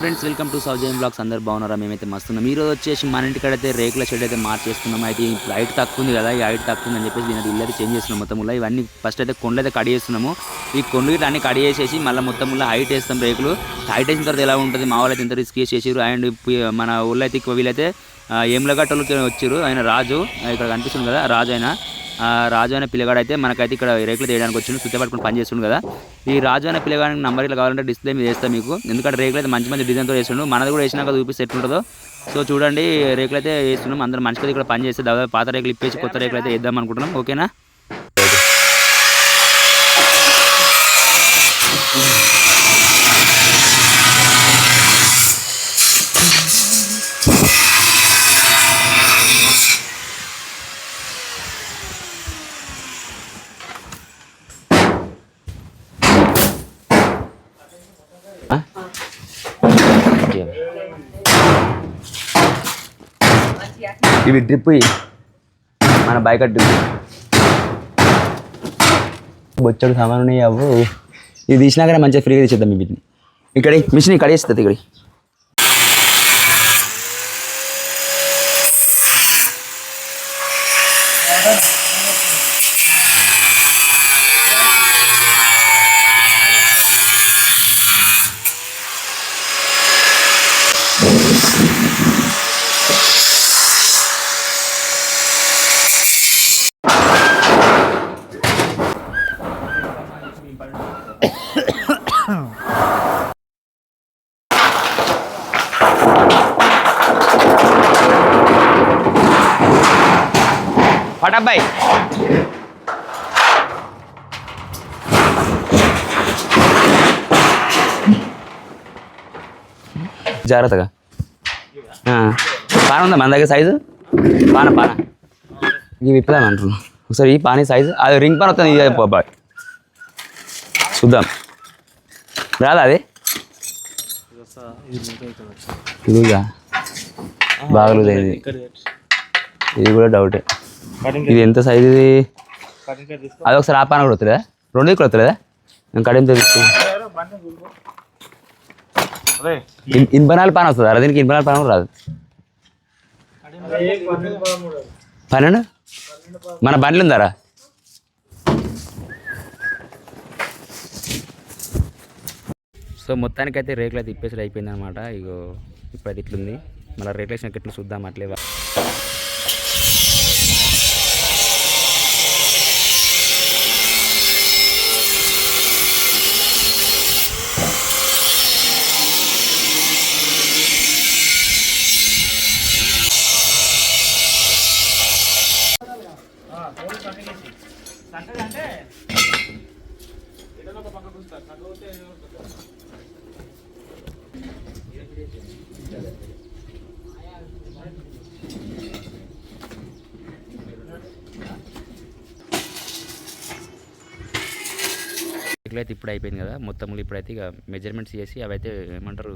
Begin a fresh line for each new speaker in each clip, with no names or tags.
Friends welcome to Soujan blogs. అందరు బాగున్నారా? మేమైతే మస్తున్నాం. ఈ రోజు వచ్చేసి మన ఇంటికాడ అయితే రేకుల షెడ్ అయితే మార్చేస్తున్నాం. అయితే ఇప్పుడు హైట్ తక్కువ ఉంది కదా, ఈ హైట్ తక్కువ ఉందని చెప్పేసి దీని ఇల్లు అయితే చేంజ్ చేస్తున్నాం. మొత్తం ఇవన్నీ ఫస్ట్ అయితే కొండలు అయితే కడి చేస్తున్నాము. ఈ కొండలు ఇట్లా అన్ని కడి చేసేసి మళ్ళీ మొత్తం హైట్ వేస్తాం. రేకులు హైట్ వేసిన తర్వాత ఎలా ఉంటుంది, మా వాళ్ళు అయితే ఇంత రిస్క్ చేసేసారు. అండ్ మన ఊళ్ళో అయితే వీళ్ళైతే ఏములగట్టోళ్ళకి వచ్చారు. ఆయన రాజు ఇక్కడ కనిపిస్తుంది కదా, రాజు రాజు అనే పిల్లగాడు అయితే మనకైతే ఇక్కడ రేకులు తీయడానికి వచ్చిండు. సుత్తే పట్టుకుని పని చేస్తుండు కదా. ఈ రాజు అనే పిల్లగాడికి నంబర్ ఇట్లా కావాలంటే డిస్ప్లే మీద వేస్తాం మీకు. ఎందుకంటే రేకులు అయితే మంచి మంచి డిజైన్తో వేస్తుండు. మనది కూడా వేసినాక చూపిస్తే ఎట్లుంటుందో. సో చూడండి, రేకులు అయితే వేస్తున్నాం. అందరం మంచిగా ఇక్కడ పని చేస్తే దాదాపు పాత రేకులు ఇప్పేసి కొత్త రేకులు అయితే వేద్దాం అనుకుంటున్నాం. ఓకేనా? ఇవి డ్రిప్ మన బైక్ డ్రిప్ బొచ్చడు సామాను అవ్వు. ఇది తీసినాకనే మంచిగా ఫ్రీగా తీసేద్దాం. వీటిని ఇక్కడ మిషన్ ఇక్కడ వేస్తుంది. ఇక్కడ పటబ్బాయి జాగ్రత్తగా. పాన ఉందా మన దగ్గర సైజు? పాన ఇవి విప్పుదాం అంటున్నాం. ఒకసారి ఈ పానీ సైజు అది రింగ్ పాన్ వస్తుంది. ఇది బాబాయ్ చూద్దాం, రాదా అది? లూజా? బాగా లూజ్ అయింది. ఇది కూడా డౌటే. ఇది ఎంత సైజు? ఇది అది ఒకసారి ఆ పాన కూడా వస్తుందా? రెండు కూడా వస్తుందా? నేను కడియంతో తీసుకు ఇన్బనాల పాన వస్తుందా? దీనికి ఇన్బనాల పాన కూడా రాదు. 12 మన బండ్లు ఉందారా? సో మొత్తానికైతే రేకులు అయితే ఇప్పేసి అయిపోయింది అనమాట. ఇగో ఇప్పుడైతే ఇట్లుంది. మళ్ళీ రేకులు వేసిన ఎట్లు చూద్దాం అట్లే. అయితే ఇప్పుడు అయిపోయింది కదా మొత్తం. ఇప్పుడైతే ఇక మెజర్మెంట్స్ చేసి అవైతే ఏమంటారు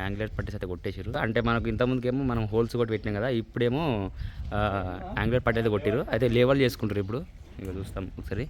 యాంగులర్ పట్టేసి అయితే కొట్టేసారు. అంటే మనకు ఇంతకుముందుకేమో మనం హోల్స్ కొట్టి పెట్టినాం కదా, ఇప్పుడేమో యాంగులర్ పట్టి అయితే కొట్టారు. అయితే లేవల్ చేసుకుంటారు. ఇప్పుడు ఇక చూస్తాం ఒకసారి.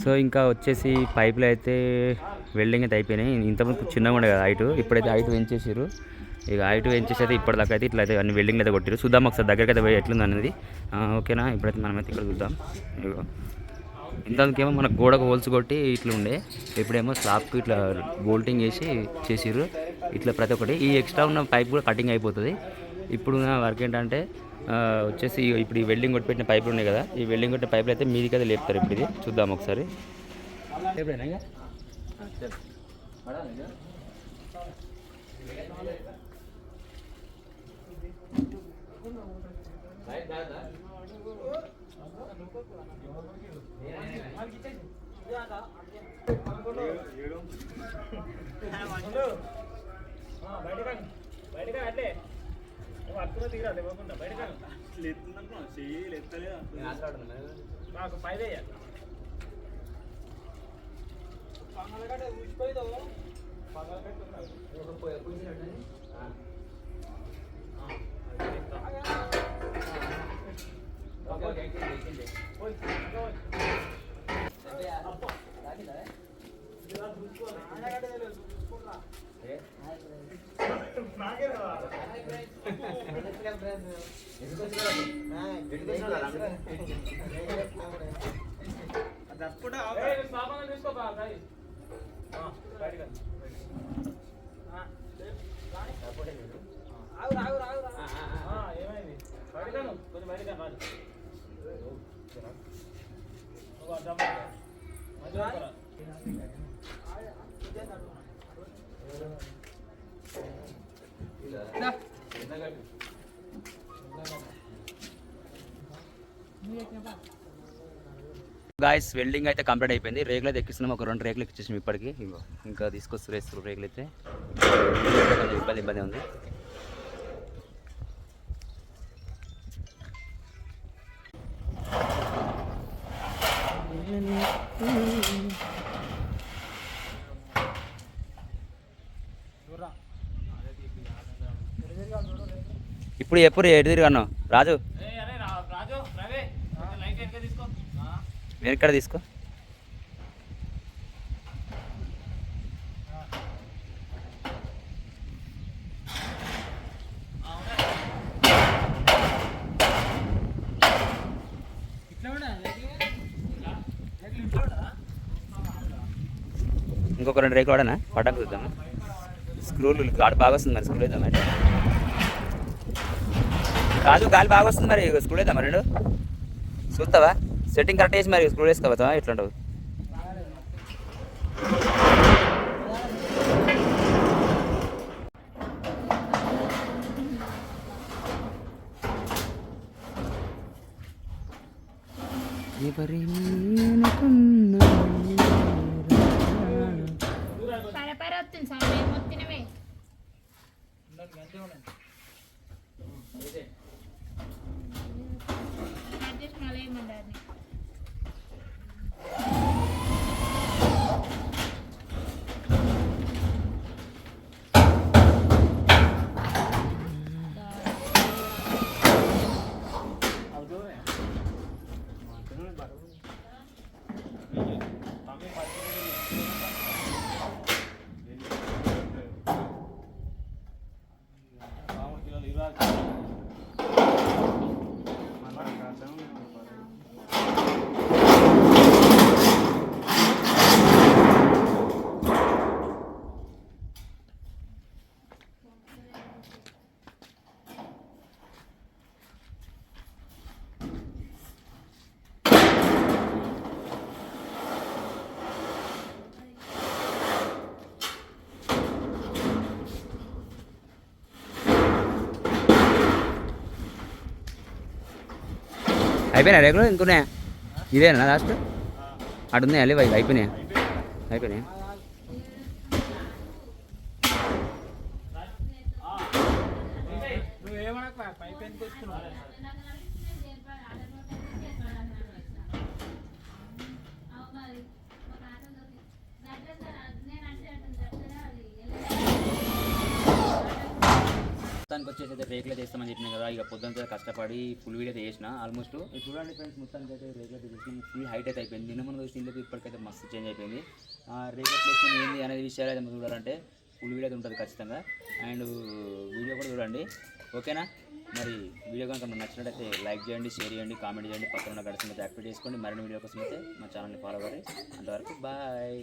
సో ఇంకా వచ్చేసి పైపులు అయితే వెల్డింగ్ అయితే అయిపోయినాయి. ఇంతకుముందు చిన్నగా ఉండే కదా హైట్, ఇప్పుడైతే హైట్ పెంచేసారు. ఇక హైట్ పెంచేసి అయితే ఇప్పటిదాకా అయితే ఇట్లా అయితే అన్ని వెల్డింగ్లు అయితే కొట్టారు. చూద్దాం ఒకసారి దగ్గరికి అయితే పోయి ఎట్లుంది అనేది. ఓకేనా? ఇప్పుడైతే మనమైతే ఇక్కడ చూద్దాం. ఇగో ఇంతకేమో మనకు గోడకు హోల్స్ కొట్టి ఇట్లా ఉండే, ఇప్పుడేమో స్లాబ్కి ఇట్లా బోల్టింగ్ చేసిర్రు. ఇట్లా ప్రతి ఒక్కటి ఈ ఎక్స్ట్రా ఉన్న పైప్ కూడా కటింగ్ అయిపోతుంది. ఇప్పుడు వర్క్ ఏంటంటే వచ్చేసి ఇప్పుడు ఈ వెల్డింగ్ కొట్టిపెట్టిన పైపులు ఉన్నాయి కదా, ఈ వెల్డింగ్ కొట్టిన పైపులు అయితే మీదికి అయితే లేపుతారు. ఇప్పుడు ఇది చూద్దాం ఒకసారి.
బయటగా అట్లే అర్థంగా తీరాలి ఇవ్వకుండా బయటగా నాకు పైదే ఊసిపోయిదావు సామాన్లు తీసుకోబా ఏమైంది బయటగాను కొంచెం బయటగా రాదు
గాయస్ వెల్డింగ్ అయితే కంప్లీట్ అయిపోయింది. రేకులు అయితే ఎక్కిస్తున్నాం. ఒక 2 రేకులు ఎక్కించేసాం ఇప్పటికి. ఇంకా తీసుకొస్తారు రేకులు అయితే ఇబ్బంది ఉంది. ఇప్పుడు ఎప్పుడు ఎటు తిరిగాను రాజు వెనక్కడ తీసుకో. ఇంకొక 2 రేకులు వాడనా పడ్డానికి చూద్దామా. స్క్రూలు గాలి బాగా వస్తుంది మరి. స్క్రూ వేద్దాం అంటే రాజు గాలి బాగా వస్తుంది మరి. స్క్రూ వేద్దామా 2 చూస్తావా. సెట్టింగ్ కరెక్ట్ చేసి మరి స్క్రూ వేసుకోవా ఎట్లా ఉండవు. అయిపోయినా రేకులు ఇంకున్నాయా? ఇదేనా లాస్ట్? అటు ఉన్నాయా? లేవు అయిపోయినాయా? అయిపోయినాయా? మొత్తానికి వచ్చేసి అయితే రేకులు అయితే వేస్తామని చెప్పినా కదా. ఇక పొద్దుంతా కష్టపడి ఫుల్ వీడియో అయితే చేసిన ఆల్మోస్ట్. చూడండి ఫ్రెండ్స్, మొత్తానికి అయితే రేకులు అయితే చేసి ఫుల్ హైట్ అయితే అయిపోయింది. నిన్న మనం చూసిన ఇల్లుకి ఇప్పటికైతే మస్తు చేంజ్ అయిపోయింది. రేకుల ప్లేస్మెంట్ ఏంది అనేది విషయాలు అయితే చూడాలంటే ఫుల్ వీడియో అయితే ఉంటుంది ఖచ్చితంగా. అండ్ వీడియో కూడా చూడండి, ఓకేనా? మరి వీడియో కనుక మీకు నచ్చినట్టయితే లైక్ చేయండి, షేర్ చేయండి, కామెంట్ చేయండి, పక్కన గడిచిన యాక్టివేట్ చేసుకోండి. మరిన్ని వీడియో కోసం అయితే మా ఛానల్ని ఫాలో అవ్వండి. అంతవరకు బాయ్.